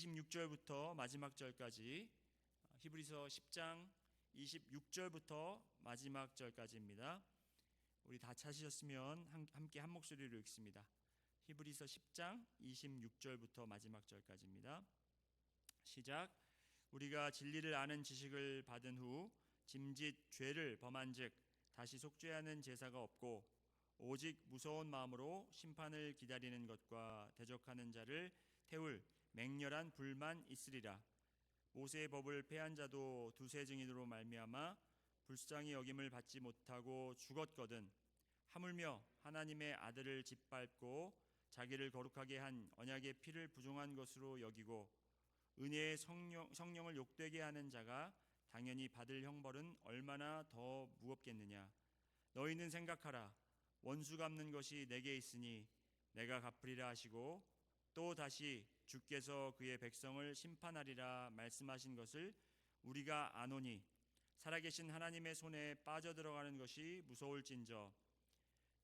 26절부터 마지막 절까지, 히브리서 10장 26절부터 마지막 절까지입니다. 우리 다 찾으셨으면 함께 한 목소리로 읽습니다. 히브리서 10장 26절부터 마지막 절까지입니다. 시작. 우리가 진리를 아는 지식을 받은 후 짐짓 죄를 범한즉 다시 속죄하는 제사가 없고 오직 무서운 마음으로 심판을 기다리는 것과 대적하는 자를 태울 맹렬한 불만 있으리라. 모세의 법을 폐한 자도 두세 증인으로 말미암아 불쌍히 여김을 받지 못하고 죽었거든 하물며 하나님의 아들을 짓밟고 자기를 거룩하게 한 언약의 피를 부정한 것으로 여기고 은혜의 성령을 욕되게 하는 자가 당연히 받을 형벌은 얼마나 더 무겁겠느냐. 너희는 생각하라. 원수 갚는 것이 내게 있으니 내가 갚으리라 하시고 또 다시 주께서 그의 백성을 심판하리라 말씀하신 것을 우리가 아노니 살아계신 하나님의 손에 빠져들어가는 것이 무서울진저.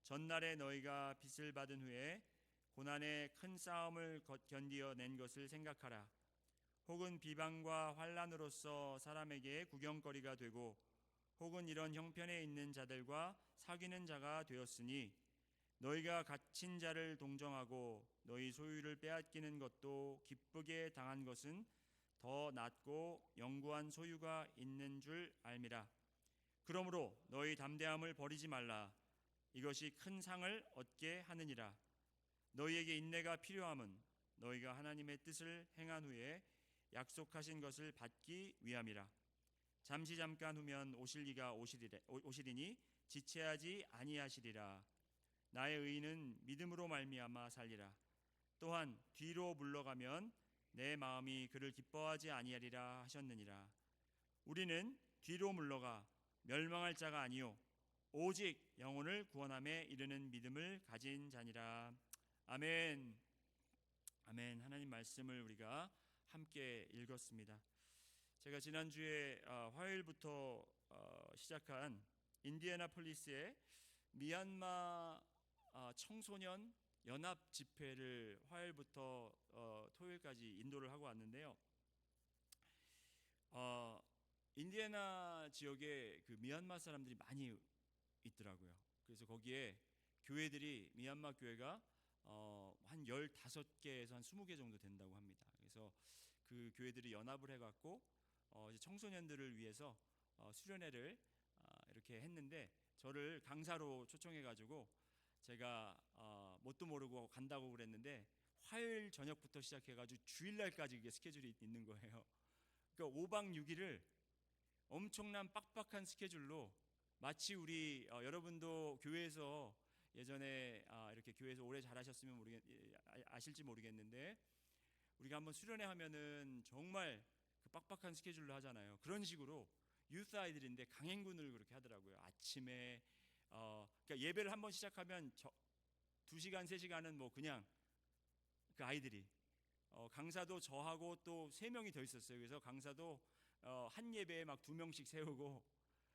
전날에 너희가 빚을 받은 후에 고난의 큰 싸움을 견디어 낸 것을 생각하라. 혹은 비방과 환난으로서 사람에게 구경거리가 되고 혹은 이런 형편에 있는 자들과 사귀는 자가 되었으니 너희가 갇힌 자를 동정하고 너희 소유를 빼앗기는 것도 기쁘게 당한 것은 더 낫고 영구한 소유가 있는 줄 알미라. 그러므로 너희 담대함을 버리지 말라. 이것이 큰 상을 얻게 하느니라. 너희에게 인내가 필요함은 너희가 하나님의 뜻을 행한 후에 약속하신 것을 받기 위함이라. 잠시 잠깐 후면 오실 이가 오시리니 지체하지 아니하시리라. 나의 의인은 믿음으로 말미암아 살리라. 또한 뒤로 물러가면 내 마음이 그를 기뻐하지 아니하리라 하셨느니라. 우리는 뒤로 물러가 멸망할 자가 아니요 오직 영혼을 구원함에 이르는 믿음을 가진 자니라. 아멘. 아멘. 하나님 말씀을 우리가 함께 읽었습니다. 제가 지난주에 화요일부터 시작한 인디애나폴리스의 미얀마 청소년 연합 집회를 화요일부터 토요일까지 인도를 하고 왔는데요. 인디애나 지역에 그 미얀마 사람들이 많이 있더라고요. 그래서 거기에 교회들이 미얀마 교회가 한 15개에서 한 20개 정도 된다고 합니다. 그래서 그 교회들이 연합을 해갖고 이제 청소년들을 위해서 수련회를 이렇게 했는데 저를 강사로 초청해가지고 제가 뭣도 모르고 간다고 그랬는데 화요일 저녁부터 시작해가지고 주일날까지 이게 스케줄이 있는 거예요. 그러니까 5박 6일을 엄청난 빡빡한 스케줄로 마치 여러분도 교회에서 예전에 이렇게 교회에서 오래 잘하셨으면 아실지 모르겠는데 우리가 한번 수련회 하면은 정말 그 빡빡한 스케줄로 하잖아요. 그런 식으로 유스 아이들인데 강행군을 그렇게 하더라고요. 아침에 그러니까 예배를 한번 시작하면 2시간 3시간은 뭐 그냥 그 아이들이 강사도 저하고 또 3명이 더 있었어요. 그래서 강사도 한 예배에 막 2명씩 세우고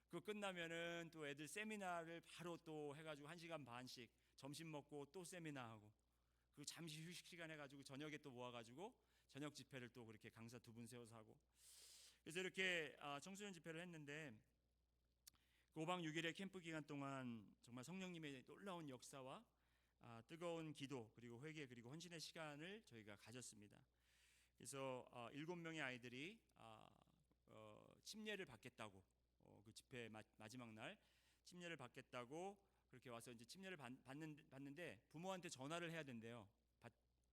그거 끝나면은 또 애들 세미나를 바로 또 해가지고 1시간 반씩 점심 먹고 또 세미나하고 그리고 잠시 휴식 시간 해가지고 저녁에 또 모아가지고 저녁 집회를 또 그렇게 강사 2분 세워서 하고 그래서 이렇게 청소년 집회를 했는데 그 5박 6일의 캠프 기간 동안 정말 성령님의 놀라운 역사와 뜨거운 기도 그리고 회개 그리고 헌신의 시간을 저희가 가졌습니다. 그래서 7명의 아이들이 침례를 받겠다고 그 집회 마지막 날 침례를 받겠다고 그렇게 와서 이제 침례를 받는데 부모한테 전화를 해야 된대요.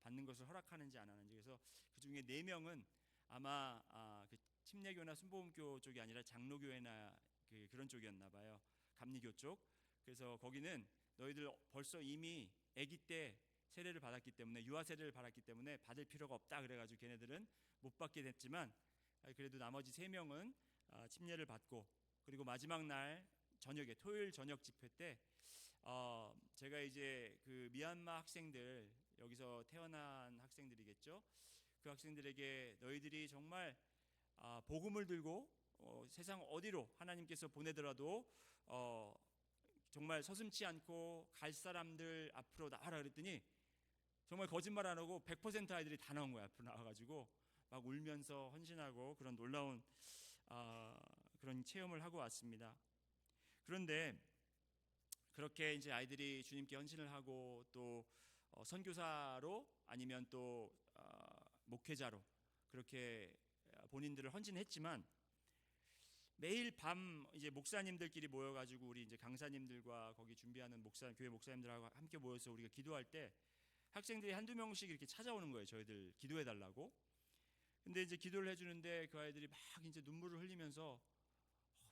받는 것을 허락하는지 안 하는지. 그래서 그 중에 4명은 아마 그 침례교나 순복음교 쪽이 아니라 장로교회나 그런 쪽이었나 봐요. 감리교 쪽. 그래서 거기는 너희들 벌써 이미 아기 때 세례를 받았기 때문에 유아 세례를 받았기 때문에 받을 필요가 없다 그래가지고 걔네들은 못 받게 됐지만 그래도 나머지 3명은 침례를 받고 그리고 마지막 날 저녁에 토요일 저녁 집회 때 제가 이제 그 미얀마 학생들 여기서 태어난 학생들이겠죠. 그 학생들에게 너희들이 정말 복음을 들고 세상 어디로 하나님께서 보내더라도 정말 서슴지 않고 갈 사람들 앞으로 나와라 그랬더니 정말 거짓말 안 하고 100% 아이들이 다 나온 거야. 앞으로 나와가지고 막 울면서 헌신하고 그런 놀라운 그런 체험을 하고 왔습니다. 그런데 그렇게 이제 아이들이 주님께 헌신을 하고 또 선교사로 아니면 또 목회자로 그렇게 본인들을 헌신했지만 매일 밤 이제 목사님들끼리 모여가지고 우리 이제 강사님들과 거기 준비하는 교회 목사님들하고 함께 모여서 우리가 기도할 때 학생들이 한두 명씩 이렇게 찾아오는 거예요. 저희들 기도해 달라고. 근데 이제 기도를 해주는데 그 아이들이 막 이제 눈물을 흘리면서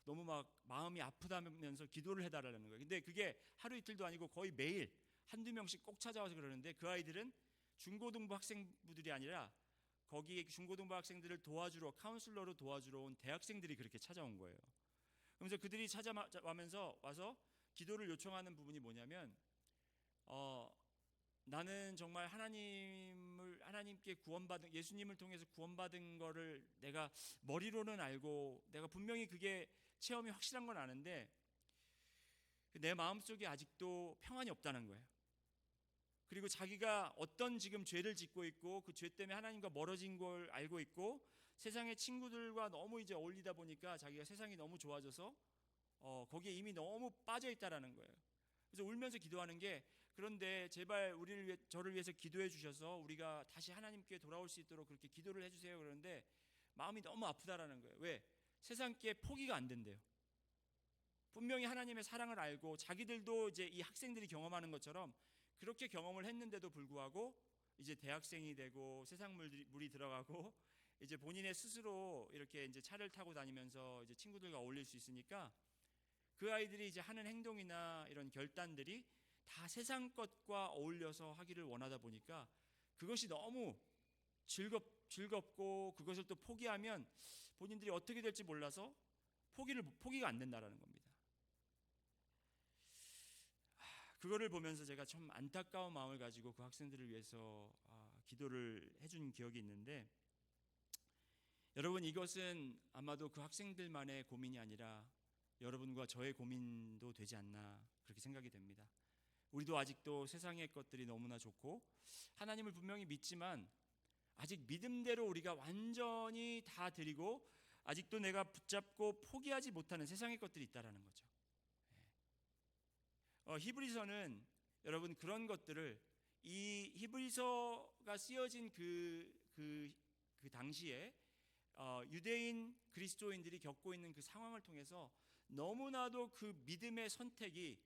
너무 막 마음이 아프다면서 기도를 해달라는 거예요. 근데 그게 하루 이틀도 아니고 거의 매일 한두 명씩 꼭 찾아와서 그러는데 그 아이들은 중고등부 학생부들이 아니라 거기 중고등부 학생들을 도와주러 카운슬러로 도와주러 온 대학생들이 그렇게 찾아온 거예요. 그러면서 그들이 찾아와면서 와서 기도를 요청하는 부분이 뭐냐면 나는 정말 하나님께 구원받은 예수님을 통해서 구원받은 거를 내가 머리로는 알고 내가 분명히 그게 체험이 확실한 건 아는데 내 마음속에 아직도 평안이 없다는 거예요. 그리고 자기가 어떤 지금 죄를 짓고 있고 그 죄 때문에 하나님과 멀어진 걸 알고 있고 세상의 친구들과 너무 이제 어울리다 보니까 자기가 세상이 너무 좋아져서 거기에 이미 너무 빠져 있다라는 거예요. 그래서 울면서 기도하는 게 그런데 제발 저를 위해서 기도해 주셔서 우리가 다시 하나님께 돌아올 수 있도록 그렇게 기도를 해주세요. 그러는데 마음이 너무 아프다라는 거예요. 왜? 세상께 포기가 안 된대요. 분명히 하나님의 사랑을 알고 자기들도 이제 이 학생들이 경험하는 것처럼 그렇게 경험을 했는데도 불구하고 이제 대학생이 되고 세상 물이 들어가고 이제 본인의 스스로 이렇게 이제 차를 타고 다니면서 이제 친구들과 어울릴 수 있으니까 그 아이들이 이제 하는 행동이나 이런 결단들이 다 세상 것과 어울려서 하기를 원하다 보니까 그것이 너무 즐겁고 그것을 또 포기하면 본인들이 어떻게 될지 몰라서 포기가 안 된다라는 겁니다. 그거를 보면서 제가 참 안타까운 마음을 가지고 그 학생들을 위해서 기도를 해준 기억이 있는데 여러분 이것은 아마도 그 학생들만의 고민이 아니라 여러분과 저의 고민도 되지 않나 그렇게 생각이 됩니다. 우리도 아직도 세상의 것들이 너무나 좋고 하나님을 분명히 믿지만 아직 믿음대로 우리가 완전히 다 드리고 아직도 내가 붙잡고 포기하지 못하는 세상의 것들이 있다라는 거죠. 히브리서는 여러분 그런 것들을 이 히브리서가 쓰여진 그 당시에 유대인 그리스도인들이 겪고 있는 그 상황을 통해서 너무나도 그 믿음의 선택이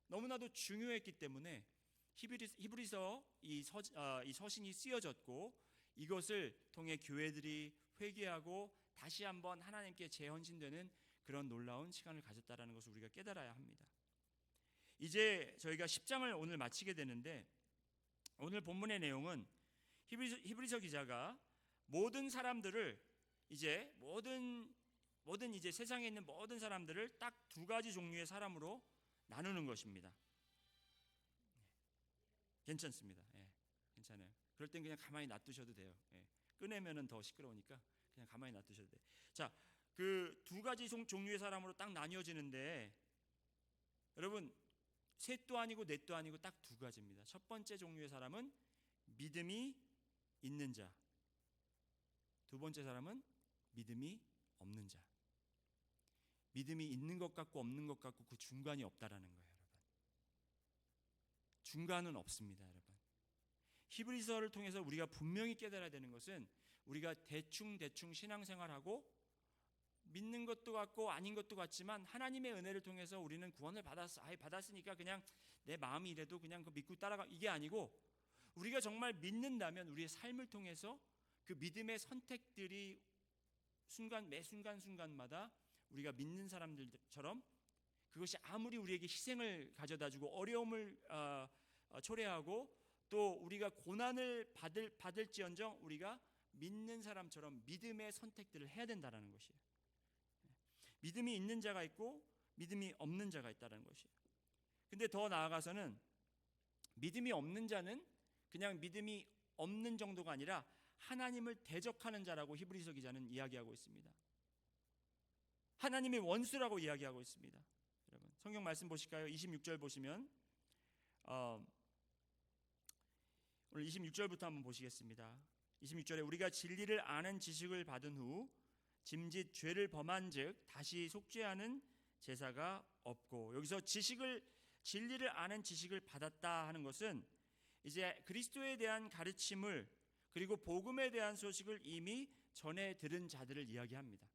너무나도 중요했기 때문에 히브리서 이 서신이 쓰여졌고 이것을 통해 교회들이 회개하고 다시 한번 하나님께 재헌신되는 그런 놀라운 시간을 가졌다라는 것을 우리가 깨달아야 합니다. 이제 저희가 10장을 오늘 마치게 되는데 오늘 본문의 내용은 히브리서 기자가 모든 사람들을 이제 모든 이제 세상에 있는 모든 사람들을 딱 두 가지 종류의 사람으로 나누는 것입니다. 괜찮습니다. 괜찮아요. 그럴 땐 그냥 가만히 놔두셔도 돼요. 꺼내면은 더 시끄러우니까 그냥 가만히 놔두셔도 돼요. 자, 그 두 가지 종류의 사람으로 딱 나뉘어지는데 여러분 셋도 아니고 넷도 아니고 딱 두 가지입니다. 첫 번째 종류의 사람은 믿음이 있는 자. 두 번째 사람은 믿음이 없는 자. 믿음이 있는 것 같고 없는 것 같고 그 중간이 없다라는 거예요, 여러분. 중간은 없습니다, 여러분. 히브리서를 통해서 우리가 분명히 깨달아야 되는 것은 우리가 대충 신앙생활하고 믿는 것도 같고 아닌 것도 같지만 하나님의 은혜를 통해서 우리는 구원을 받았으니까 그냥 내 마음이 이래도 그냥 그 믿고 따라가 이게 아니고 우리가 정말 믿는다면 우리의 삶을 통해서 그 믿음의 선택들이 매 순간마다 우리가 믿는 사람들처럼 그것이 아무리 우리에게 희생을 가져다주고 어려움을 초래하고 또 우리가 고난을 받을지언정 우리가 믿는 사람처럼 믿음의 선택들을 해야 된다는 것이에요. 믿음이 있는 자가 있고 믿음이 없는 자가 있다는 것이에요. 근데 더 나아가서는 믿음이 없는 자는 그냥 믿음이 없는 정도가 아니라 하나님을 대적하는 자라고 히브리서 기자는 이야기하고 있습니다. 하나님의 원수라고 이야기하고 있습니다. 여러분 성경 말씀 보실까요? 26절 보시면 오늘 26절부터 한번 보시겠습니다. 26절에 우리가 진리를 아는 지식을 받은 후 짐짓 죄를 범한즉 다시 속죄하는 제사가 없고, 여기서 진리를 아는 지식을 받았다 하는 것은 이제 그리스도에 대한 가르침을, 그리고 복음에 대한 소식을 이미 전에 들은 자들을 이야기합니다.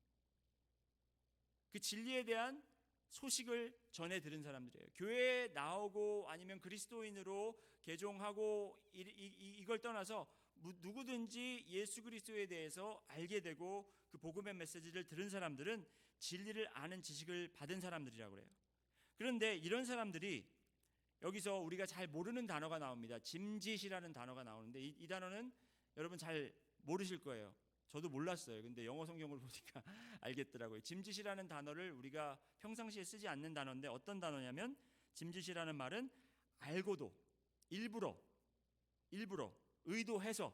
그 진리에 대한 소식을 전에 들은 사람들이에요. 교회에 나오고 아니면 그리스도인으로 개종하고 이걸 떠나서 누구든지 예수 그리스도에 대해서 알게 되고 그 복음의 메시지를 들은 사람들은 진리를 아는 지식을 받은 사람들이라고 그래요. 그런데 이런 사람들이 여기서 우리가 잘 모르는 단어가 나옵니다. 짐짓이라는 단어가 나오는데 이 단어는 여러분 잘 모르실 거예요. 저도 몰랐어요. 근데 영어 성경을 보니까 알겠더라고요. 짐짓이라는 단어를 우리가 평상시에 쓰지 않는 단어인데 어떤 단어냐면, 짐짓이라는 말은 알고도 일부러 의도해서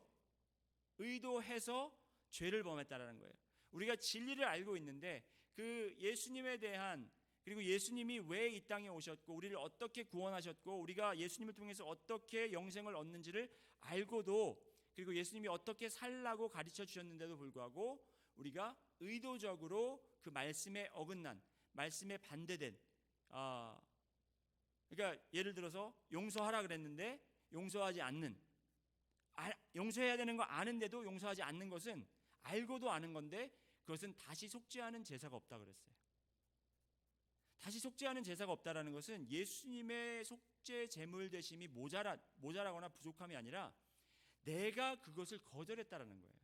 죄를 범했다라는 거예요. 우리가 진리를 알고 있는데 그 예수님에 대한, 그리고 예수님이 왜 이 땅에 오셨고 우리를 어떻게 구원하셨고 우리가 예수님을 통해서 어떻게 영생을 얻는지를 알고도, 그리고 예수님이 어떻게 살라고 가르쳐 주셨는데도 불구하고 우리가 의도적으로 그 말씀에 어긋난, 말씀에 반대된, 그러니까 예를 들어서 용서하라 그랬는데 용서하지 않는, 용서해야 되는 거 아는데도 용서하지 않는 것은 알고도 아는 건데 그것은 다시 속죄하는 제사가 없다 그랬어요. 다시 속죄하는 제사가 없다라는 것은 예수님의 속죄 제물 되심이 모자라거나 부족함이 아니라 내가 그것을 거절했다라는 거예요.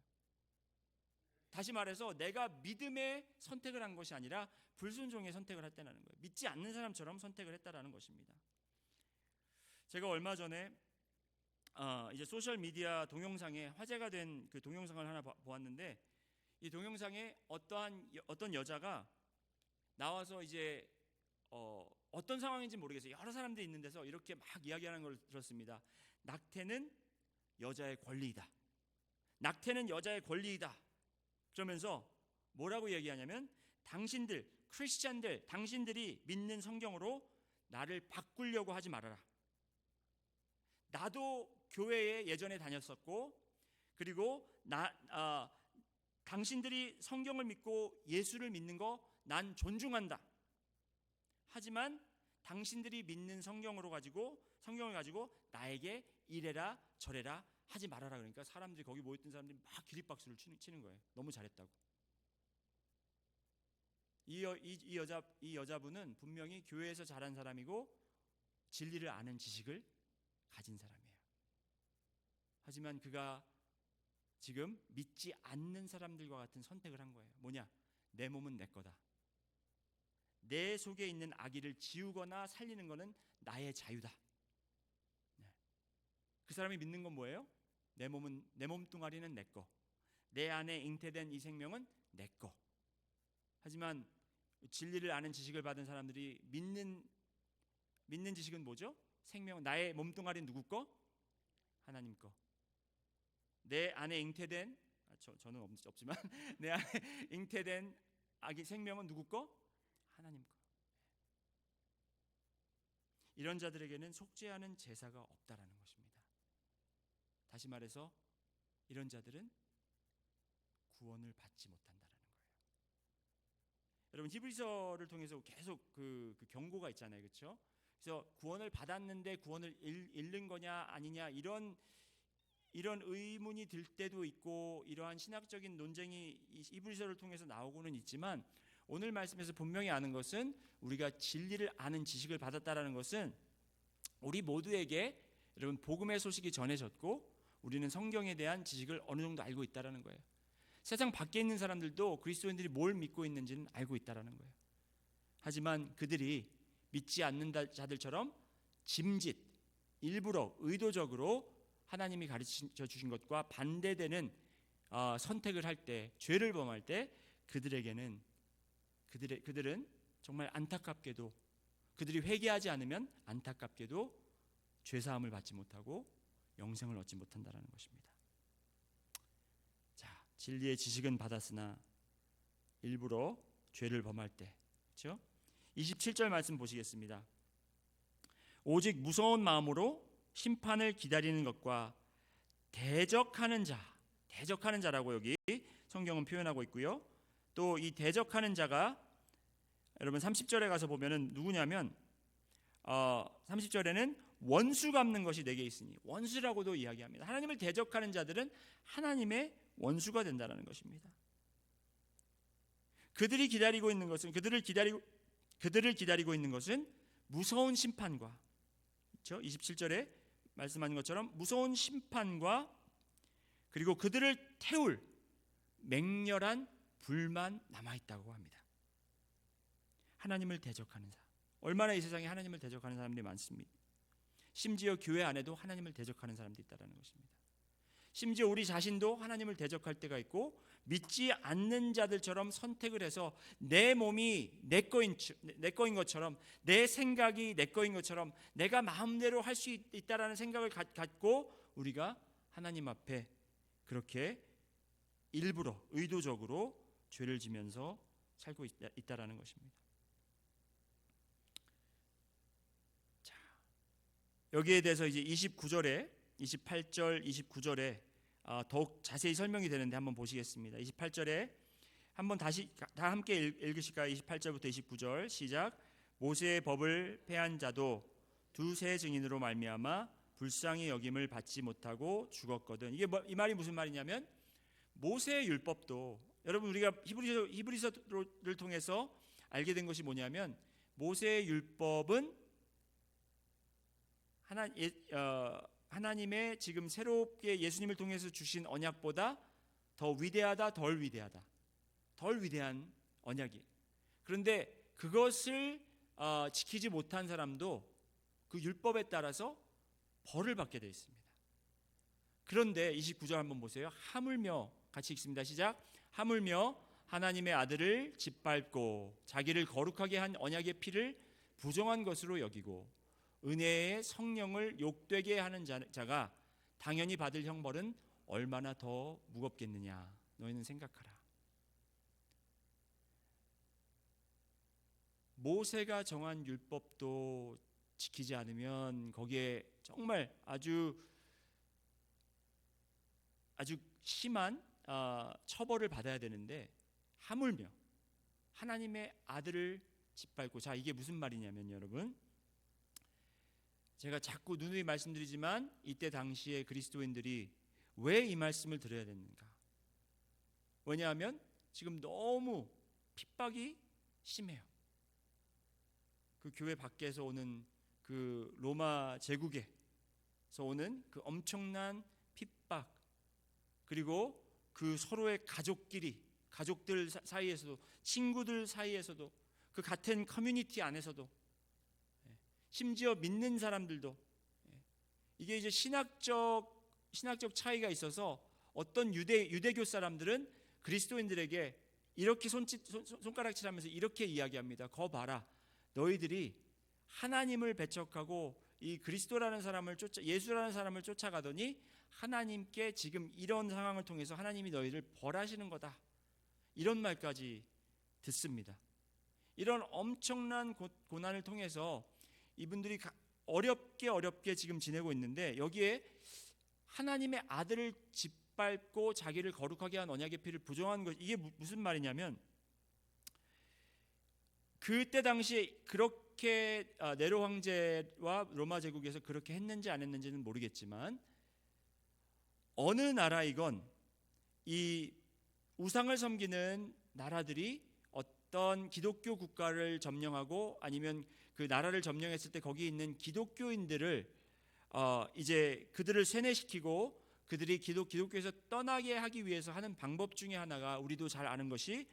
다시 말해서 내가 믿음의 선택을 한 것이 아니라 불순종의 선택을 했다는 거예요. 믿지 않는 사람처럼 선택을 했다라는 것입니다. 제가 얼마 전에 이제 소셜 미디어 동영상에 화제가 된 그 동영상을 하나 보았는데, 이 동영상에 어떤 여자가 나와서 이제 어떤 상황인지 모르겠어요. 여러 사람들이 있는 데서 이렇게 막 이야기하는 걸 들었습니다. 낙태는 여자의 권리이다. 낙태는 여자의 권리이다. 그러면서 뭐라고 얘기하냐면, 크리스찬들, 당신들이 믿는 성경으로 나를 바꾸려고 하지 말아라. 나도 교회에 예전에 다녔었고, 그리고 당신들이 성경을 믿고 예수를 믿는 거 난 존중한다. 하지만 당신들이 믿는 성경을 가지고 나에게 이래라 저래라 하지 말아라. 그러니까 사람들이, 거기 모였던 사람들이 막 기립박수를 치는 거예요. 너무 잘했다고. 이 여자분은 분명히 교회에서 자란 사람이고 진리를 아는 지식을 가진 사람이에요. 하지만 그가 지금 믿지 않는 사람들과 같은 선택을 한 거예요. 뭐냐? 내 몸은 내 거다. 내 속에 있는 아기를 지우거나 살리는 것은 나의 자유다. 그 사람이 믿는 건 뭐예요? 내 몸뚱아리는 내 거, 내 안에 잉태된 이 생명은 내 거. 하지만 진리를 아는 지식을 받은 사람들이 믿는 지식은 뭐죠? 생명, 나의 몸뚱아리는 누구 거? 하나님 거. 내 안에 잉태된, 저는 없지만 내 안에 잉태된 아기 생명은 누구 거? 하나님 거. 이런 자들에게는 속죄하는 제사가 없다라는 것입니다. 다시 말해서 이런 자들은 구원을 받지 못한다라는 거예요. 여러분, 히브리서를 통해서 계속 그 경고가 있잖아요, 그렇죠? 그래서 구원을 받았는데 구원을 잃는 거냐 아니냐, 이런 의문이 들 때도 있고, 이러한 신학적인 논쟁이 히브리서를 통해서 나오고는 있지만, 오늘 말씀에서 분명히 아는 것은, 우리가 진리를 아는 지식을 받았다라는 것은 우리 모두에게 여러분 복음의 소식이 전해졌고 우리는 성경에 대한 지식을 어느 정도 알고 있다라는 거예요. 세상 밖에 있는 사람들도 그리스도인들이 뭘 믿고 있는지는 알고 있다라는 거예요. 하지만 그들이 믿지 않는 자들처럼 짐짓, 일부러 의도적으로 하나님이 가르쳐 주신 것과 반대되는 선택을 할 때, 죄를 범할 때 그들은 정말 안타깝게도, 그들이 회개하지 않으면 안타깝게도 죄사함을 받지 못하고 영생을 얻지 못한다는 것입니다. 자, 진리의 지식은 받았으나 일부러 죄를 범할 때, 그렇죠? 27절 말씀 보시겠습니다. 오직 무서운 마음으로 심판을 기다리는 것과 대적하는 자, 대적하는 자라고 여기 성경은 표현하고 있고요. 또 이 대적하는 자가 여러분 30절에 가서 보면은 누구냐면 30절에는 원수 갚는 것이 내게 있으니, 원수라고도 이야기합니다. 하나님을 대적하는 자들은 하나님의 원수가 된다는 것입니다. 그들을 기다리고 있는 것은 무서운 심판과, 그렇죠? 27절에 말씀하신 것처럼 무서운 심판과 그리고 그들을 태울 맹렬한 불만 남아있다고 합니다. 하나님을 대적하는 사람, 얼마나 이 세상에 하나님을 대적하는 사람들이 많습니다. 심지어 교회 안에도 하나님을 대적하는 사람들이 있다는 것입니다. 심지어 우리 자신도 하나님을 대적할 때가 있고, 믿지 않는 자들처럼 선택을 해서 내 몸이 내 거인 것처럼, 내 생각이 내 거인 것처럼 내가 마음대로 할 수 있다라는 생각을 갖고 우리가 하나님 앞에 그렇게 일부러 의도적으로 죄를 지면서 살고 있다라는 것입니다. 자, 여기에 대해서 이제 28절, 29절에 더욱 자세히 설명이 되는데 한번 보시겠습니다. 28절에 한번 다시 다 함께 읽으실까요? 28절부터 29절 시작. 모세의 법을 폐한 자도 두세 증인으로 말미암아 불쌍히 여김을 받지 못하고 죽었거든. 이 말이 무슨 말이냐면, 모세의 율법도, 여러분 우리가 히브리서를 통해서 알게 된 것이 뭐냐면, 모세의 율법은 하나님의 지금 새롭게 예수님을 통해서 주신 언약보다 더 위대하다, 덜 위대한 언약이에요. 그런데 그것을 지키지 못한 사람도 그 율법에 따라서 벌을 받게 되어 있습니다. 그런데 29절 한번 보세요. 하물며, 같이 읽습니다. 시작. 하물며 하나님의 아들을 짓밟고 자기를 거룩하게 한 언약의 피를 부정한 것으로 여기고 은혜의 성령을 욕되게 하는 자가 당연히 받을 형벌은 얼마나 더 무겁겠느냐. 너희는 생각하라. 모세가 정한 율법도 지키지 않으면 거기에 정말 아주 심한 처벌을 받아야 되는데, 하물며 하나님의 아들을 짓밟고, 자, 이게 무슨 말이냐면, 여러분, 제가 자꾸 누누이 말씀드리지만 이때 당시에 그리스도인들이 왜 이 말씀을 들어야 되는가? 왜냐하면 지금 너무 핍박이 심해요. 그 교회 밖에서 오는 그 로마 제국에서 오는 그 엄청난 핍박, 그리고 그 서로의 가족들 사이에서도, 친구들 사이에서도, 그 같은 커뮤니티 안에서도, 심지어 믿는 사람들도, 이게 이제 신학적 차이가 있어서 어떤 유대교 사람들은 그리스도인들에게 이렇게 손가락질하면서 이렇게 이야기합니다. 거 봐라, 너희들이 하나님을 배척하고 이 그리스도라는 사람을 예수라는 사람을 쫓아가더니 하나님께 지금 이런 상황을 통해서 하나님이 너희를 벌하시는 거다, 이런 말까지 듣습니다. 이런 엄청난 고난을 통해서 이분들이 어렵게 지금 지내고 있는데, 여기에 하나님의 아들을 짓밟고 자기를 거룩하게 한 언약의 피를 부정한 것, 이게 무슨 말이냐면, 그때 당시에 그렇게 네로 황제와 로마 제국에서 그렇게 했는지 안 했는지는 모르겠지만, 어느 나라이건 이 우상을 섬기는 나라들이 어떤 기독교 국가를 점령하고 아니면 그 나라를 점령했을 때 거기 있는 기독교인들을 이제 그들을 세뇌시키고 그들이 기독교에서 떠나게 하기 위해서 하는 방법 중에 하나가, 우리도 잘 아는 것이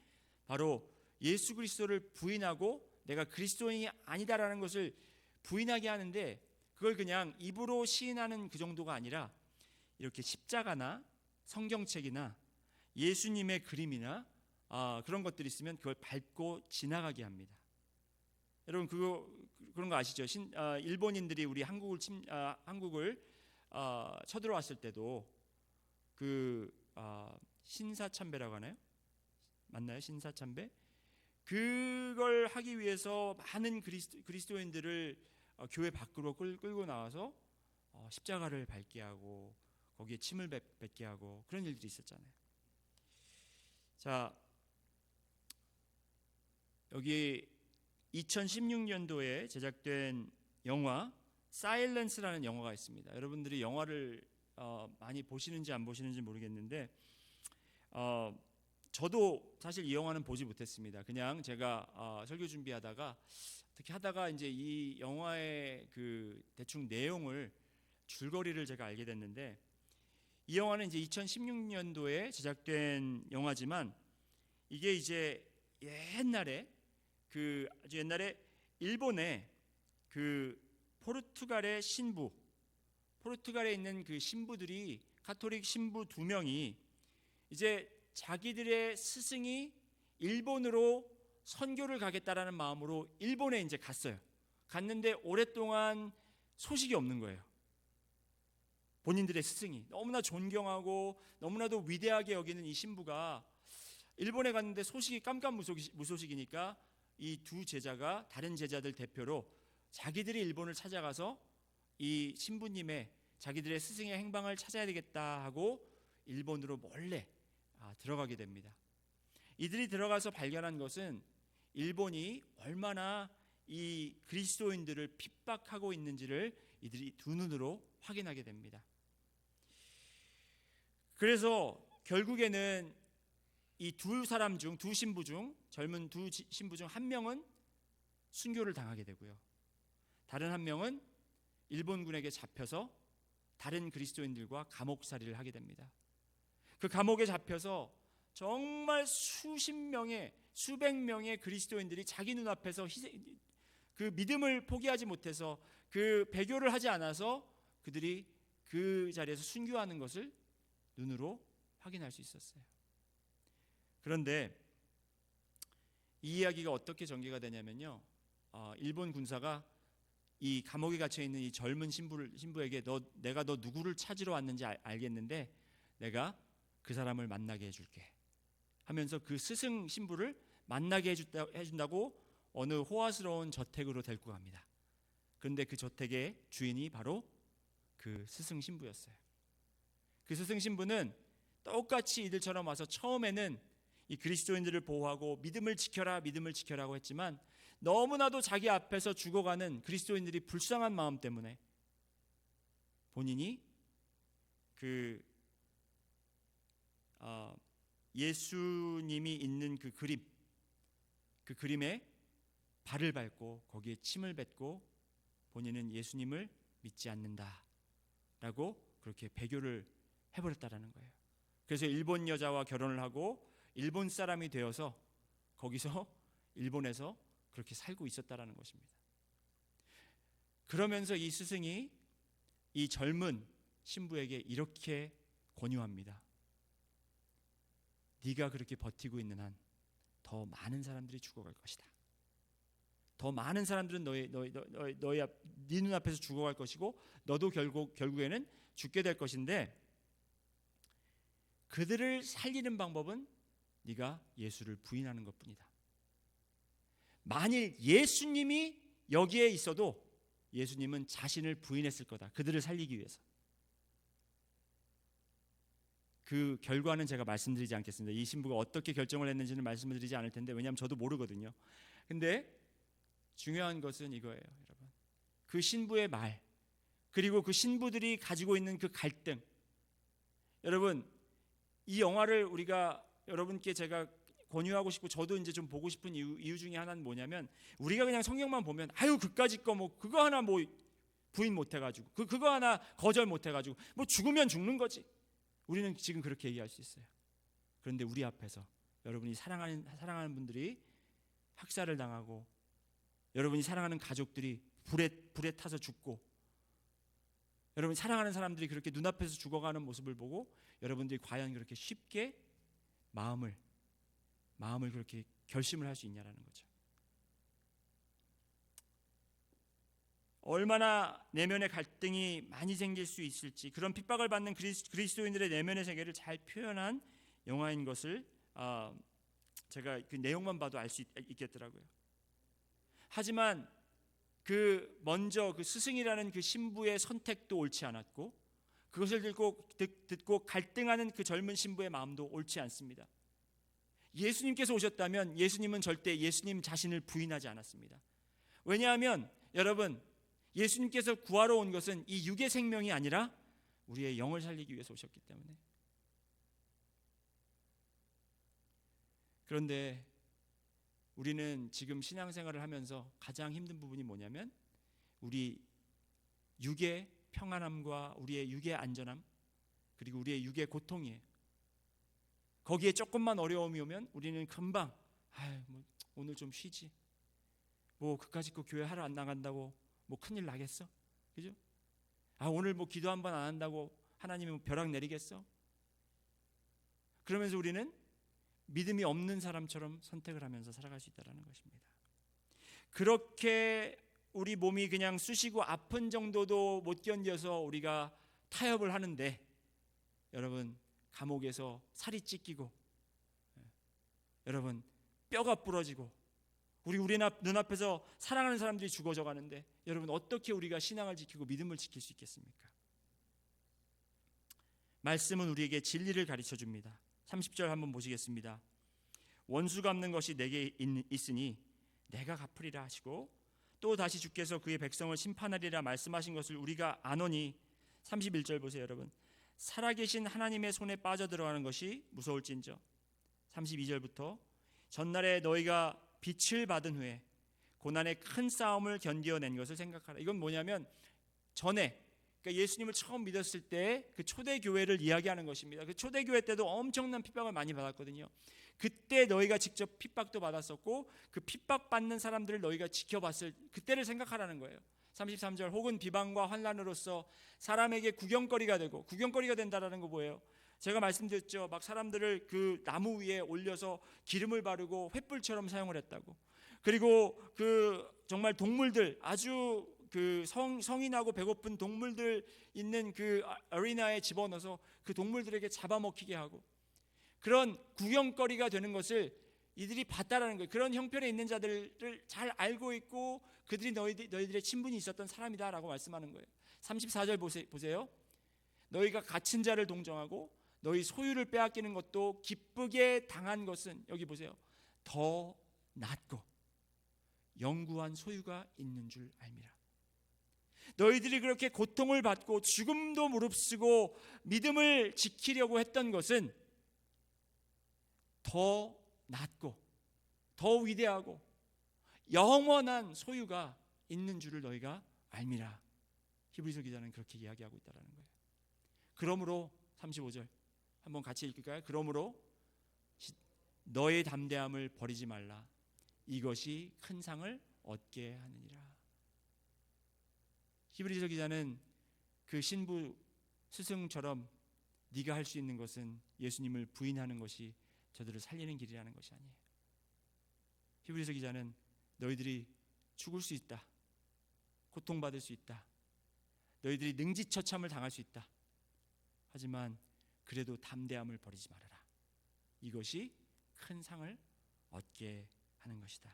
바로 예수 그리스도를 부인하고 내가 그리스도인이 아니다라는 것을 부인하게 하는데, 그걸 그냥 입으로 시인하는 그 정도가 아니라 이렇게 십자가나 성경책이나 예수님의 그림이나 그런 것들이 있으면 그걸 밟고 지나가게 합니다. 여러분 그런 거 아시죠? 일본인들이 우리 한국을 쳐들어왔을 때도 그 신사참배라고 하나요? 맞나요? 신사참배? 그걸 하기 위해서 많은 그리스도인들을 교회 밖으로 끌고 나와서 십자가를 밟게 하고 거기에 침을 뱉게 하고 그런 일들이 있었잖아요. 자, 여기 2016년도에 제작된 영화 사일런스라는 영화가 있습니다. 여러분들이 영화를 많이 보시는지 안 보시는지 모르겠는데 저도 사실 이 영화는 보지 못했습니다. 그냥 제가 설교 준비하다가 어떻게 하다가 이제 이 영화의 그 대충 내용을 줄거리를 제가 알게 됐는데, 이 영화는 이제 2016년도에 제작된 영화지만 이게 이제 옛날에 아주 옛날에 일본의 그 포르투갈의 신부, 포르투갈에 있는 그 신부들이, 가톨릭 신부 2명이 이제 자기들의 스승이 일본으로 선교를 가겠다라는 마음으로 일본에 이제 갔어요. 갔는데 오랫동안 소식이 없는 거예요. 본인들의 스승이 너무나 존경하고 너무나도 위대하게 여기는 이 신부가 일본에 갔는데 소식이 깜깜무소식이니까 이 두 제자가 다른 제자들 대표로 자기들이 일본을 찾아가서 이 신부님의, 자기들의 스승의 행방을 찾아야 되겠다 하고 일본으로 몰래 들어가게 됩니다. 이들이 들어가서 발견한 것은 일본이 얼마나 이 그리스도인들을 핍박하고 있는지를 이들이 두 눈으로 확인하게 됩니다. 그래서 결국에는 이 두 신부 중, 젊은 두 신부 중 한 명은 순교를 당하게 되고요, 다른 한 명은 일본군에게 잡혀서 다른 그리스도인들과 감옥살이를 하게 됩니다. 그 감옥에 잡혀서 정말 수백 명의 그리스도인들이 자기 눈앞에서 그 믿음을 포기하지 못해서, 그 배교를 하지 않아서 그들이 그 자리에서 순교하는 것을 눈으로 확인할 수 있었어요. 그런데 이 이야기가 어떻게 전개가 되냐면요, 일본 군사가 이 감옥에 갇혀 있는 이 젊은 신부에게 내가 너 누구를 찾으러 왔는지 알겠는데 내가 그 사람을 만나게 해줄게 하면서 그 스승 신부를 만나게 해준다고 어느 호화스러운 저택으로 데리고 갑니다. 그런데 그 저택의 주인이 바로 그 스승 신부였어요. 그 스승 신부는 똑같이 이들처럼 와서 처음에는 이 그리스도인들을 보호하고 믿음을 지켜라고 했지만, 너무나도 자기 앞에서 죽어가는 그리스도인들이 불쌍한 마음 때문에 본인이 예수님이 있는 그 그림에 발을 밟고 거기에 침을 뱉고 본인은 예수님을 믿지 않는다라고 그렇게 배교를 해버렸다라는 거예요. 그래서 일본 여자와 결혼을 하고 일본 사람이 되어서 거기서 일본에서 그렇게 살고 있었다라는 것입니다. 그러면서 이 스승이 이 젊은 신부에게 이렇게 권유합니다. 네가 그렇게 버티고 있는 한 더 많은 사람들이 죽어갈 것이다. 더 많은 사람들은 네 눈앞에서 죽어갈 것이고 너도 결국에는 죽게 될 것인데, 그들을 살리는 방법은 네가 예수를 부인하는 것뿐이다. 만일 예수님이 여기에 있어도 예수님은 자신을 부인했을 거다. 그들을 살리기 위해서. 그 결과는 제가 말씀드리지 않겠습니다. 이 신부가 어떻게 결정을 했는지는 말씀을 드리지 않을 텐데, 왜냐하면 저도 모르거든요. 근데 중요한 것은 이거예요, 여러분. 그 신부의 말, 그리고 그 신부들이 가지고 있는 그 갈등. 여러분, 이 영화를 여러분께 제가 권유하고 싶고 저도 이제 좀 보고 싶은 이유 중에 하나는 뭐냐면, 우리가 그냥 성경만 보면 그까짓 거 그거 하나 부인 못 해가지고 그거 하나 거절 못 해가지고 죽으면 죽는 거지. 우리는 지금 그렇게 얘기할 수 있어요. 그런데 우리 앞에서 여러분이 사랑하는 분들이 학살을 당하고, 여러분이 사랑하는 가족들이 불에 타서 죽고, 여러분이 사랑하는 사람들이 그렇게 눈앞에서 죽어가는 모습을 보고 여러분들이 과연 그렇게 쉽게 마음을 그렇게 결심을 할 수 있냐라는 거죠. 얼마나 내면의 갈등이 많이 생길 수 있을지, 그런 핍박을 받는 그리스도인들의 내면의 세계를 잘 표현한 영화인 것을 제가 그 내용만 봐도 알 수 있겠더라고요. 하지만 먼저 그 스승이라는 그 신부의 선택도 옳지 않았고, 그것을 듣고 갈등하는 그 젊은 신부의 마음도 옳지 않습니다. 예수님께서 오셨다면 예수님은 절대 예수님 자신을 부인하지 않았습니다. 왜냐하면 여러분, 예수님께서 구하러 온 것은 이 육의 생명이 아니라 우리의 영을 살리기 위해서 오셨기 때문에. 그런데 우리는 지금 신앙생활을 하면서 가장 힘든 부분이 뭐냐면 우리 육의 평안함과 우리의 육의 안전함, 그리고 우리의 육의 고통이에요. 거기에 조금만 어려움이 오면 우리는 금방 뭐 오늘 좀 쉬지, 뭐 그까짓 거 교회 하러 안 나간다고 뭐 큰일 나겠어, 그죠? 오늘 뭐 기도 한 번 안 한다고 하나님이 뭐 벼락 내리겠어? 그러면서 우리는 믿음이 없는 사람처럼 선택을 하면서 살아갈 수 있다는 것입니다. 그렇게 우리 몸이 그냥 쑤시고 아픈 정도도 못 견뎌서 우리가 타협을 하는데, 여러분, 감옥에서 살이 찢기고, 여러분, 뼈가 부러지고, 우리 눈앞에서 사랑하는 사람들이 죽어져 가는데, 여러분, 어떻게 우리가 신앙을 지키고 믿음을 지킬 수 있겠습니까? 말씀은 우리에게 진리를 가르쳐 줍니다. 30절 한번 보시겠습니다. 원수 갚는 것이 내게 있으니 내가 갚으리라 하시고, 또 다시 주께서 그의 백성을 심판하리라 말씀하신 것을 우리가 아노니. 31절 보세요, 여러분. 살아계신 하나님의 손에 빠져들어가는 것이 무서울진저. 32절부터 전날에 너희가 빛을 받은 후에 고난의 큰 싸움을 견디어낸 것을 생각하라. 이건 뭐냐면 전에, 그러니까 예수님을 처음 믿었을 때 그 초대교회를 이야기하는 것입니다. 그 초대교회 때도 엄청난 핍박을 많이 받았거든요. 그때 너희가 직접 핍박도 받았었고, 그 핍박받는 사람들을 너희가 지켜봤을 그때를 생각하라는 거예요. 33절, 혹은 비방과 환난으로서 사람에게 구경거리가 되고, 구경거리가 된다라는 거 뭐예요? 제가 말씀드렸죠. 막 사람들을 그 나무 위에 올려서 기름을 바르고 횃불처럼 사용을 했다고. 그리고 그 정말 동물들, 아주 그 성인하고 배고픈 동물들 있는 그 어리나에 집어넣어서 그 동물들에게 잡아먹히게 하고, 그런 구경거리가 되는 것을 이들이 봤다라는 거예요. 그런 형편에 있는 자들을 잘 알고 있고 그들이 너희들의 친분이 있었던 사람이다라고 말씀하는 거예요. 34절 보세요. 너희가 갇힌 자를 동정하고 너희 소유를 빼앗기는 것도 기쁘게 당한 것은, 여기 보세요, 더 낫고 영구한 소유가 있는 줄 알미라. 너희들이 그렇게 고통을 받고 죽음도 무릅쓰고 믿음을 지키려고 했던 것은 더 낫고 더 위대하고 영원한 소유가 있는 줄을 너희가 알미라. 히브리서 기자는 그렇게 이야기하고 있다는 거예요. 그러므로 35절 한번 같이 읽을까요? 그러므로 너의 담대함을 버리지 말라. 이것이 큰 상을 얻게 하느니라. 히브리서 기자는 그 신부 스승처럼 네가 할 수 있는 것은 예수님을 부인하는 것이 저들을 살리는 길이라는 것이 아니에요. 히브리서 기자는 너희들이 죽을 수 있다, 고통받을 수 있다, 너희들이 능지처참을 당할 수 있다, 하지만 그래도 담대함을 버리지 말아라. 이것이 큰 상을 얻게 하는 것이다.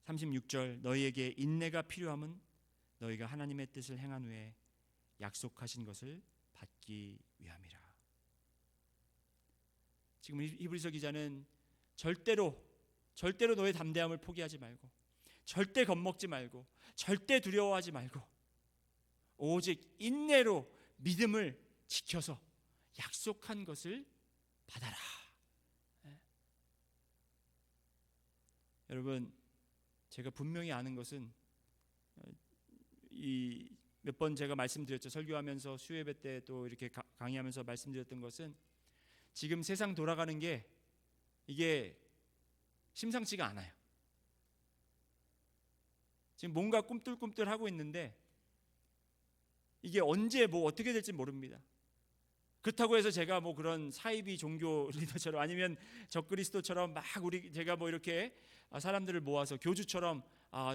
36절, 너희에게 인내가 필요함은 너희가 하나님의 뜻을 행한 후에 약속하신 것을 받기 위함이라. 지금 히브리서 기자는 절대로 너의 담대함을 포기하지 말고, 절대 겁먹지 말고, 절대 두려워하지 말고, 오직 인내로 믿음을 지켜서 약속한 것을 받아라. 여러분, 제가 분명히 아는 것은 이 몇 번 제가 말씀드렸죠. 설교하면서 수요예배 때 또 이렇게 강의하면서 말씀드렸던 것은, 지금 세상 돌아가는 게 이게 심상치가 않아요. 지금 뭔가 꿈틀꿈틀 하고 있는데 이게 언제 뭐 어떻게 될지 모릅니다. 그렇다고 해서 제가 뭐 그런 사이비 종교 리더처럼 아니면 적그리스도처럼 막 제가 뭐 이렇게 사람들을 모아서 교주처럼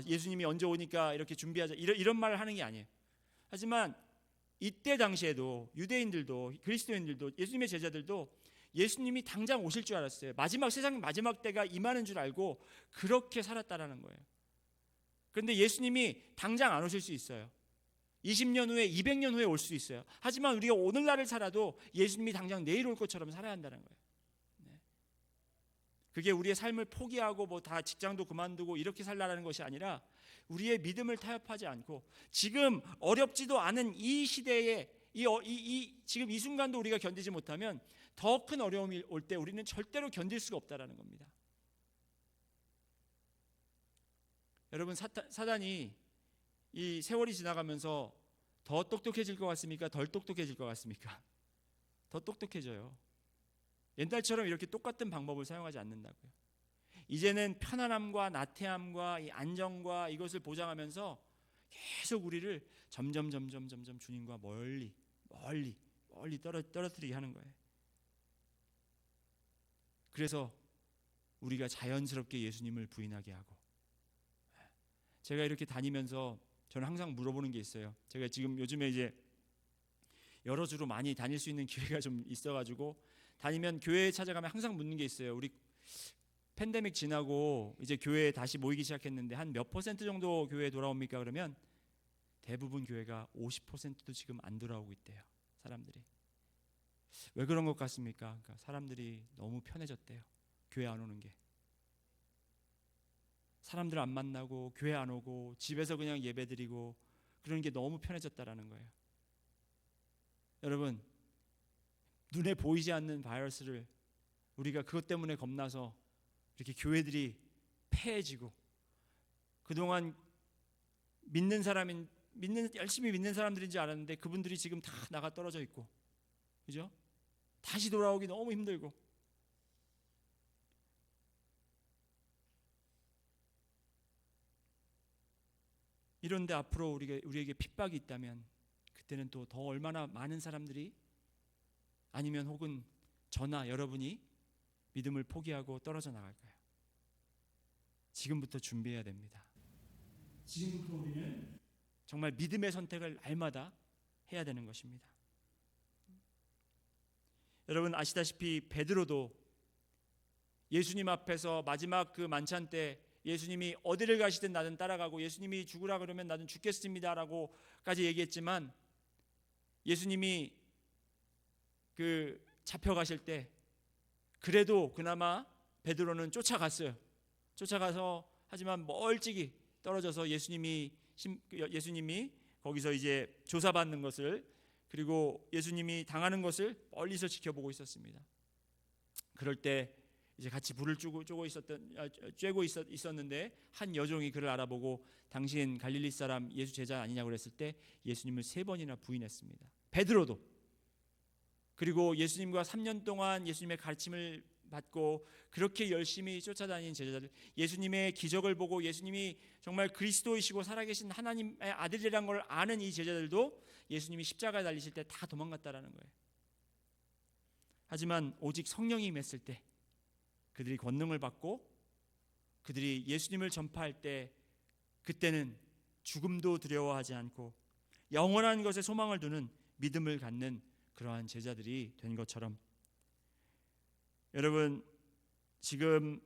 예수님이 언제 오니까 이렇게 준비하자 이런 말을 하는 게 아니에요. 하지만 이때 당시에도 유대인들도 그리스도인들도 예수님의 제자들도 예수님이 당장 오실 줄 알았어요. 세상 마지막 때가 임하는 줄 알고 그렇게 살았다라는 거예요. 그런데 예수님이 당장 안 오실 수 있어요. 20년 후에 200년 후에 올 수 있어요. 하지만 우리가 오늘날을 살아도 예수님이 당장 내일 올 것처럼 살아야 한다는 거예요. 그게 우리의 삶을 포기하고 뭐 다 직장도 그만두고 이렇게 살라는 것이 아니라 우리의 믿음을 타협하지 않고 지금 어렵지도 않은 이 시대에 지금 이 순간도 우리가 견디지 못하면 더 큰 어려움이 올 때 우리는 절대로 견딜 수가 없다라는 겁니다. 여러분, 사단이 이 세월이 지나가면서 더 똑똑해질 것 같습니까? 덜 똑똑해질 것 같습니까? 더 똑똑해져요. 옛날처럼 이렇게 똑같은 방법을 사용하지 않는다고요. 이제는 편안함과 나태함과 이 안정과 이것을 보장하면서 계속 우리를 점점 주님과 멀리 떨어뜨리게 하는 거예요. 그래서 우리가 자연스럽게 예수님을 부인하게 하고, 제가 이렇게 다니면서 저는 항상 물어보는 게 있어요. 제가 지금 요즘에 이제 여러 주로 많이 다닐 수 있는 기회가 좀 있어가지고 다니면 교회에 찾아가면 항상 묻는 게 있어요. 우리 팬데믹 지나고 이제 교회에 다시 모이기 시작했는데 한 몇 퍼센트 정도 교회에 돌아옵니까? 그러면 대부분 교회가 50%도 지금 안 돌아오고 있대요. 사람들이. 왜 그런 것 같습니까? 그러니까 사람들이 너무 편해졌대요. 교회 안 오는 게. 사람들 안 만나고 교회 안 오고 집에서 그냥 예배드리고 그러는 게 너무 편해졌다라는 거예요. 여러분, 눈에 보이지 않는 바이러스를 우리가 그것 때문에 겁나서 이렇게 교회들이 폐해지고 그동안 열심히 믿는 사람들인지 알았는데 그분들이 지금 다 나가 떨어져 있고, 그죠? 다시 돌아오기 너무 힘들고. 이런데 앞으로 우리에게 핍박이 있다면 그때는 또 더 얼마나 많은 사람들이, 아니면 혹은 저나 여러분이 믿음을 포기하고 떨어져 나갈까요? 지금부터 준비해야 됩니다. 지금부터 우리는 정말 믿음의 선택을 날마다 해야 되는 것입니다. 여러분 아시다시피 베드로도 예수님 앞에서 마지막 그 만찬 때 예수님이 어디를 가시든 나는 따라가고 예수님이 죽으라 그러면 나는 죽겠습니다라고까지 얘기했지만, 예수님이 그 잡혀가실 때 그래도 그나마 베드로는 쫓아갔어요. 쫓아가서 하지만 멀찍이 떨어져서 예수님이 거기서 이제 조사받는 것을, 그리고 예수님이 당하는 것을 멀리서 지켜보고 있었습니다. 그럴 때 이제 같이 불을 쬐고 있었는데 한 여종이 그를 알아보고 당신 갈릴리 사람 예수 제자 아니냐고 그랬을 때 예수님을 3번이나 부인했습니다. 베드로도. 그리고 예수님과 3년 동안 예수님의 가르침을 받고 그렇게 열심히 쫓아다닌 제자들, 예수님의 기적을 보고 예수님이 정말 그리스도이시고 살아계신 하나님의 아들이라는 걸 아는 이 제자들도 예수님이 십자가에 달리실 때 다 도망갔다라는 거예요. 하지만 오직 성령이 임했을 때 그들이 권능을 받고 그들이 예수님을 전파할 때, 그때는 죽음도 두려워하지 않고 영원한 것에 소망을 두는 믿음을 갖는 그러한 제자들이 된 것처럼, 여러분 지금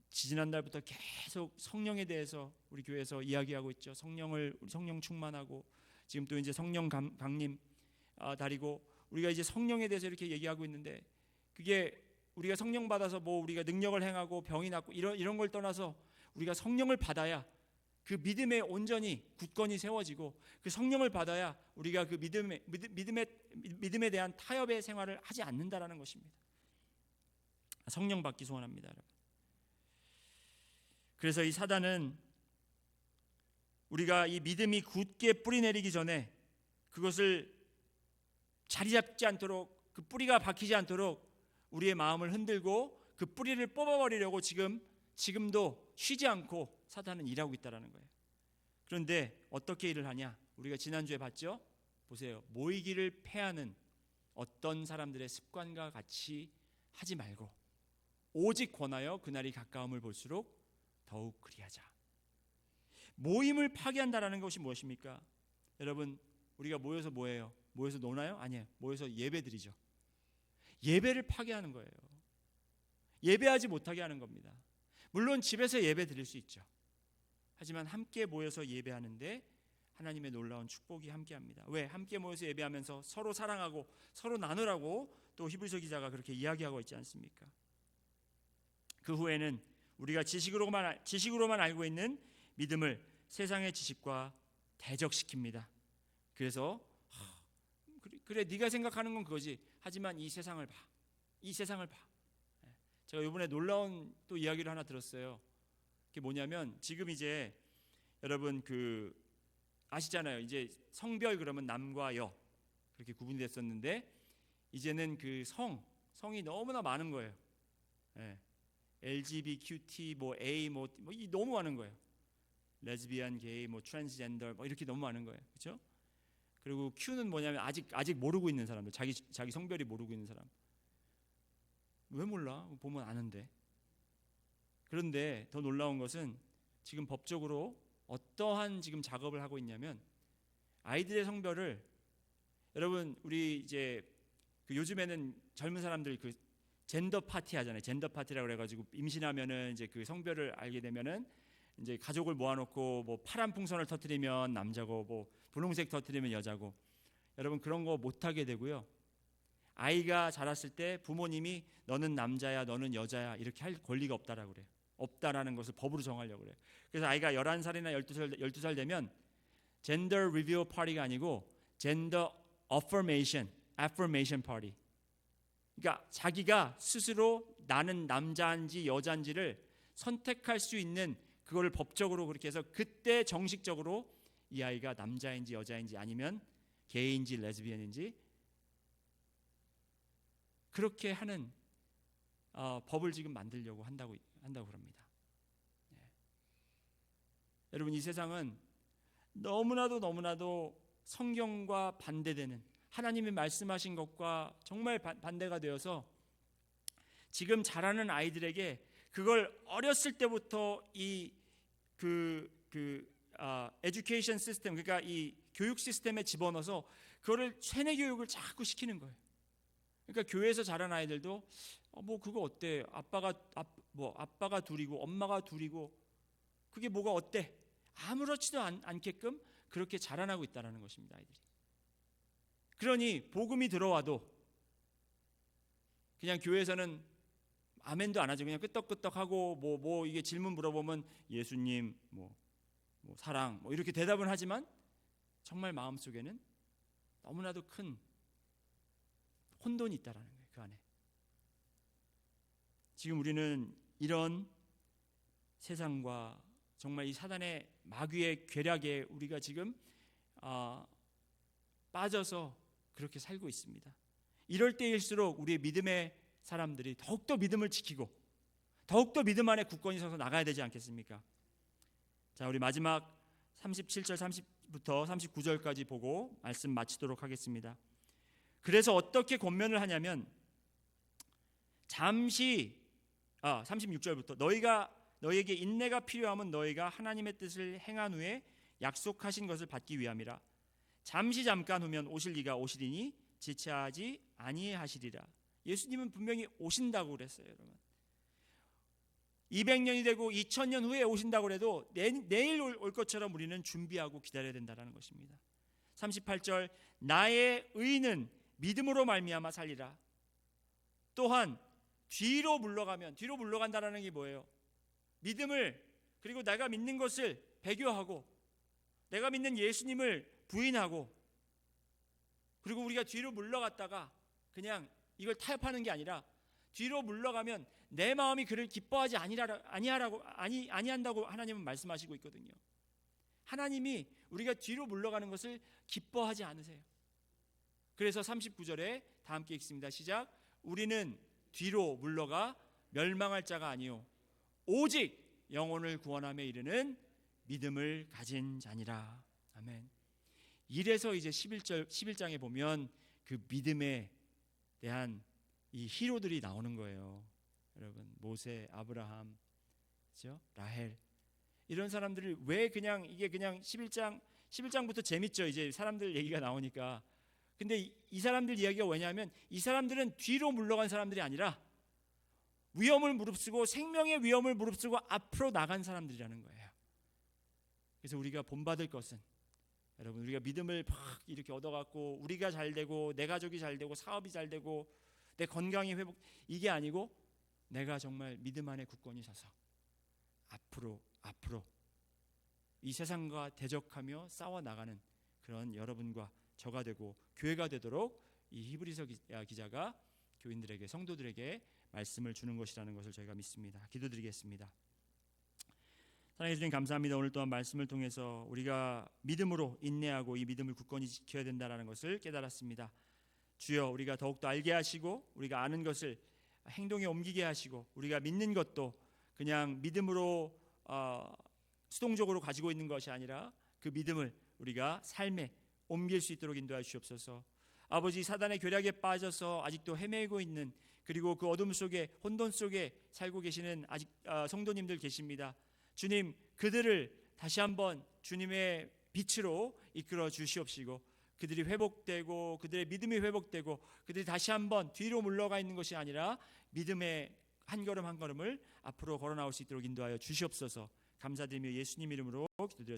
지지난달부터 계속 성령에 대해서 우리 교회에서 이야기하고 있죠. 성령 충만하고 지금 또 이제 성령 강림 달이고 우리가 이제 성령에 대해서 이렇게 얘기하고 있는데, 그게 우리가 성령 받아서 뭐 우리가 능력을 행하고 병이 낫고 이런 걸 떠나서 우리가 성령을 받아야 그 믿음에 온전히 굳건히 세워지고, 그 성령을 받아야 우리가 그 믿음에 대한 타협의 생활을 하지 않는다라는 것입니다. 성령 받기 소원합니다, 여러분. 그래서 이 사단은 우리가 이 믿음이 굳게 뿌리 내리기 전에 그것을 자리 잡지 않도록, 그 뿌리가 박히지 않도록 우리의 마음을 흔들고 그 뿌리를 뽑아버리려고 지금도 쉬지 않고 사단은 일하고 있다는 거예요. 그런데 어떻게 일을 하냐? 우리가 지난주에 봤죠? 보세요. 모이기를 패하는 어떤 사람들의 습관과 같이 하지 말고 오직 권하여 그날이 가까움을 볼수록 더욱 그리하자. 모임을 파괴한다라는 것이 무엇입니까? 여러분, 우리가 모여서 뭐해요? 모여서 노나요? 아니에요. 모여서 예배드리죠. 예배를 파괴하는 거예요. 예배하지 못하게 하는 겁니다. 물론 집에서 예배 드릴 수 있죠. 하지만 함께 모여서 예배하는데 하나님의 놀라운 축복이 함께합니다. 왜? 함께 모여서 예배하면서 서로 사랑하고 서로 나누라고 또 히브리서 기자가 그렇게 이야기하고 있지 않습니까? 그 후에는 우리가 지식으로만 알고 있는 믿음을 세상의 지식과 대적시킵니다. 그래서 그래 네가 생각하는 건 그거지. 하지만 이 세상을 봐. 이 세상을 봐. 제가 이번에 놀라운 또 이야기를 하나 들었어요. 그게 뭐냐면 지금 이제 여러분 아시잖아요. 이제 성별 그러면 남과 여 그렇게 구분이 됐었는데 이제는 그 성이 너무나 많은 거예요. LGBTQT A 이 너무 많은 거예요. 레즈비안, 게이, 트랜스젠더 이렇게 너무 많은 거예요. 그렇죠? 그리고 Q는 뭐냐면 아직 모르고 있는 사람들, 자기 성별이 모르고 있는 사람. 왜 몰라? 보면 아는데. 그런데 더 놀라운 것은 지금 법적으로 어떠한 지금 작업을 하고 있냐면 아이들의 성별을 여러분 우리 이제 요즘에는 젊은 사람들 젠더 파티 하잖아요. 젠더 파티라고 그래가지고 임신하면은 이제 그 성별을 알게 되면은 이제 가족을 모아놓고 뭐 파란 풍선을 터뜨리면 남자고 뭐 분홍색 터뜨리면 여자고 여러분 그런 거 못하게 되고요. 아이가 자랐을 때 부모님이 너는 남자야 너는 여자야 이렇게 할 권리가 없다라고 그래요. 없다라는 것을 법으로 정하려고 그래요. 그래서 아이가 11살이나 12살 되면 젠더 리뷰 파티가 아니고 젠더 affirmation party. 그러니까 자기가 스스로 나는 남자인지 여자인지를 선택할 수 있는 그걸 법적으로 그렇게 해서 그때 정식적으로 이 아이가 남자인지 여자인지 아니면 게이인지 레즈비언인지 그렇게 하는 법을 지금 만들려고 한다고 그럽니다. 여러분 이 세상은 너무나도 성경과 반대되는 하나님이 말씀하신 것과 정말 반대가 되어서 지금 자라는 아이들에게 그걸 어렸을 때부터 에듀케이션 시스템 그러니까 이 교육 시스템에 집어넣어서 그거를 세뇌 교육을 자꾸 시키는 거예요. 그러니까 교회에서 자란 아이들도 뭐 그거 어때? 아빠가 둘이고 엄마가 둘이고 그게 뭐가 어때? 아무렇지도 않게끔 그렇게 자라나고 있다는 것입니다. 아이들이. 그러니 복음이 들어와도 그냥 교회에서는 아멘도 안 하죠. 그냥 끄떡끄떡하고 뭐 이게 질문 물어보면 예수님 뭐 사랑 이렇게 대답은 하지만 정말 마음속에는 너무나도 큰 혼돈이 있다라는 거예요. 그 안에. 지금 우리는 이런 세상과 정말 이 사단의 마귀의 괴략에 우리가 지금 빠져서 그렇게 살고 있습니다. 이럴 때일수록 우리의 믿음의 사람들이 더욱더 믿음을 지키고 더욱더 믿음 안에 굳건히 서서 나가야 되지 않겠습니까? 자, 우리 마지막 37절 30부터 39절까지 보고 말씀 마치도록 하겠습니다. 그래서 어떻게 권면을 하냐면 36절부터 너희에게 인내가 필요하면 너희가 하나님의 뜻을 행한 후에 약속하신 것을 받기 위함이라. 잠깐 후면 오실 이가 오시리니 지체하지 아니하시리라. 예수님은 분명히 오신다고 그랬어요, 여러분. 200년이 되고 2000년 후에 오신다고 해도 내일 올 것처럼 우리는 준비하고 기다려야 된다는 것입니다. 38절 나의 의는 믿음으로 말미암아 살리라. 또한 뒤로 물러간다는 게 뭐예요? 믿음을 그리고 내가 믿는 것을 배교하고 내가 믿는 예수님을 부인하고 그리고 우리가 뒤로 물러갔다가 그냥 이걸 타협하는 게 아니라 뒤로 물러가면 내 마음이 그를 기뻐하지 아니한다고 하나님은 말씀하시고 있거든요. 하나님이 우리가 뒤로 물러가는 것을 기뻐하지 않으세요. 그래서 39절에 다 함께 읽습니다. 시작. 우리는 뒤로 물러가 멸망할 자가 아니요 오직 영혼을 구원함에 이르는 믿음을 가진 자니라. 아멘. 이래서 이제 11장에 보면 그 믿음에 대한 이 히로들이 나오는 거예요. 여러분 모세, 아브라함, 그렇죠? 라헬 이런 사람들을 왜 그냥 이게 그냥 11장부터 재밌죠. 이제 사람들 얘기가 나오니까. 근데 이 사람들 이야기가 왜냐하면 이 사람들은 뒤로 물러간 사람들이 아니라 위험을 무릅쓰고 생명의 위험을 무릅쓰고 앞으로 나간 사람들이라는 거예요. 그래서 우리가 본받을 것은 여러분, 우리가 믿음을 막 이렇게 얻어갖고 우리가 잘 되고 내 가족이 잘 되고 사업이 잘 되고 내 건강이 회복, 이게 아니고 내가 정말 믿음 안에 굳건히 서서 앞으로 이 세상과 대적하며 싸워 나가는 그런 여러분과 저가 되고 교회가 되도록 이 히브리서 기자가 교인들에게, 성도들에게 말씀을 주는 것이라는 것을 저희가 믿습니다. 기도드리겠습니다. 사랑해 주님 감사합니다. 오늘 또한 말씀을 통해서 우리가 믿음으로 인내하고 이 믿음을 굳건히 지켜야 된다는 것을 깨달았습니다. 주여, 우리가 더욱더 알게 하시고 우리가 아는 것을 행동에 옮기게 하시고 우리가 믿는 것도 그냥 믿음으로 수동적으로 가지고 있는 것이 아니라 그 믿음을 우리가 삶에 옮길 수 있도록 인도해 주시옵소서. 아버지, 사단의 괴략에 빠져서 아직도 헤매고 있는, 그리고 그 어둠 속에, 혼돈 속에 살고 계시는 아직 성도님들 계십니다. 주님, 그들을 다시 한번 주님의 빛으로 이끌어 주시옵시고 그들이 회복되고 그들의 믿음이 회복되고 그들이 다시 한번 뒤로 물러가 있는 것이 아니라 믿음의 한 걸음 한 걸음을 앞으로 걸어 나올 수 있도록 인도하여 주시옵소서. 감사드리며 예수님 이름으로 기도드렸습니다.